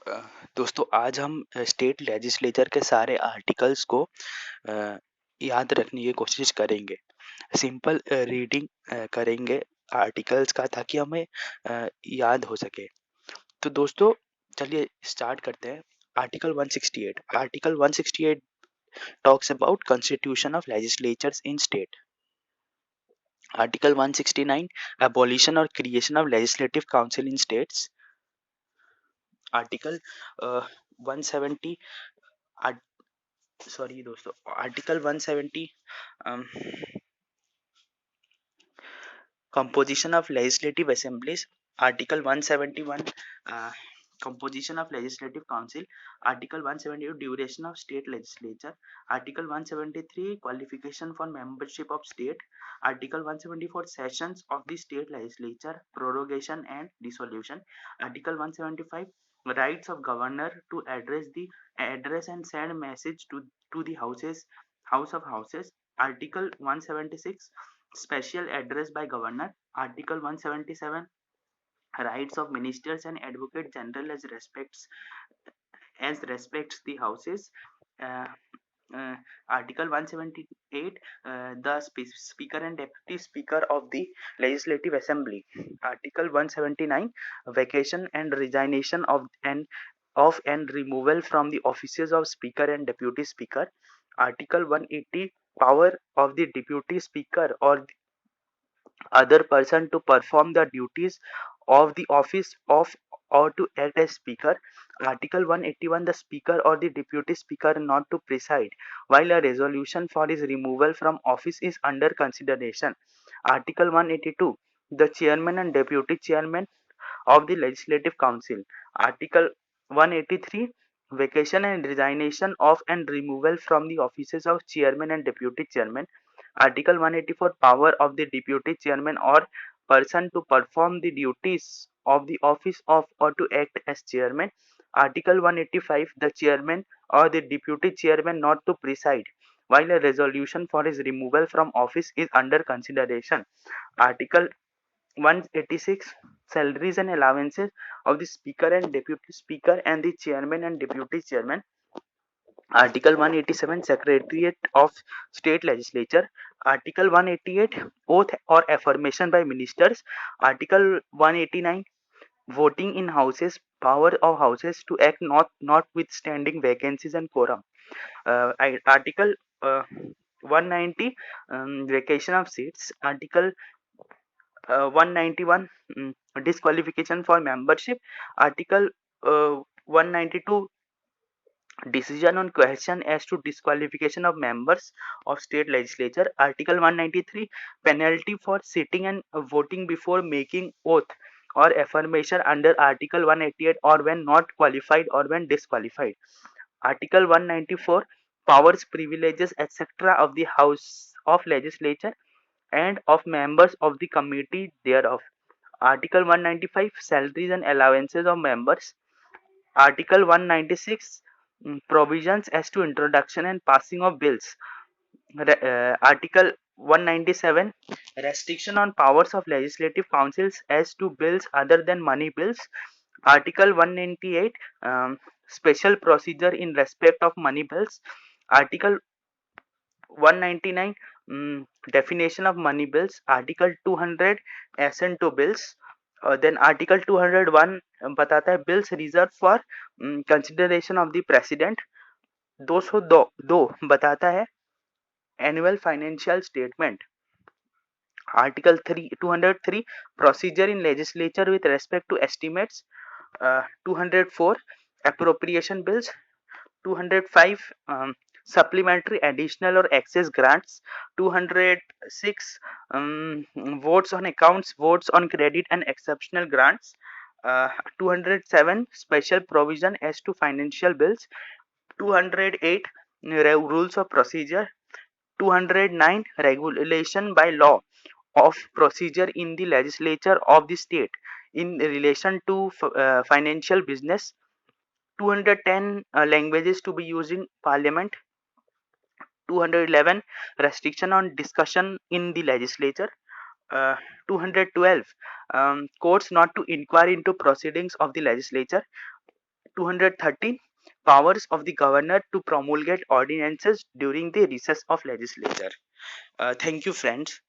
अ, दोस्तों आज हम स्टेट लेजिस्लेचर के सारे आर्टिकल्स को अ, याद रखने की कोशिश करेंगे। सिंपल रीडिंग करेंगे आर्टिकल्स का ताकि हमें याद हो सके। तो दोस्तों चलिए स्टार्ट करते हैं। Article 168 talks about constitution of legislatures in state. Article 169 abolition और creation of legislative council in states. Article 170 sorry दोस्तों, article 170 composition of legislative assemblies, article 171 composition of legislative council, article 172 duration of state legislature, article 173 qualification for membership of state, article 174 sessions of the state legislature, prorogation and dissolution, article 175 rights of governor to address and send message to the house of houses, article 176 special address by governor, article 177 rights of ministers and advocate general as respects the houses, uh, uh, article 178 the speaker and deputy speaker of the legislative assembly, article 179 vacation and resignation of and removal from the offices of speaker and deputy speaker, article 180 power of the deputy speaker or other person to perform the duties of the office of or to act as speaker, article 181 the speaker or the deputy speaker not to preside while a resolution for his removal from office is under consideration, article 182 the chairman and deputy chairman of the legislative council, article 183 vacation and resignation of and removal from the offices of chairman and deputy chairman, article 184 power of the deputy chairman or person to perform the duties of the office of or to act as chairman, article 185 the chairman or the deputy chairman not to preside while a resolution for his removal from office is under consideration, article 186 salaries and allowances of the speaker and deputy speaker and the chairman and deputy chairman, article 187 secretariat of state legislature, article 188 oath or affirmation by ministers, article 189 voting in houses power of houses to act notwithstanding vacancies and quorum, article 190 vacation of seats, article 191 disqualification for membership, article 192 decision on question as to disqualification of members of state legislature, article 193 penalty for sitting and voting before making oath or affirmation under article 188 or when not qualified or when disqualified, article 194 powers privileges etc of the house of legislature and of members of the committee thereof, article 195 salaries and allowances of members, article 196 provisions as to introduction and passing of bills, article 197 restriction on powers of legislative councils as to bills other than money bills, article 198 special procedure in respect of money bills, article 199 definition of money bills, article 200 assent to bills, then article 201 बताता है bills reserved for consideration of the president, 202 बताता है annual financial statement, article 3 203 procedure in legislature with respect to estimates, 204 appropriation bills, 205 supplementary additional or excess grants, 206 votes on accounts, votes on credit and exceptional grants, 207 special provision as to financial bills, 208 rules of procedure, 209 regulation by law of procedure in the legislature of the state in relation to financial business, 210 languages to be used in parliament, 211 restriction on discussion in the legislature, 212 courts not to inquire into proceedings of the legislature, 213 powers of the governor to promulgate ordinances during the recess of legislature. Thank you, friends.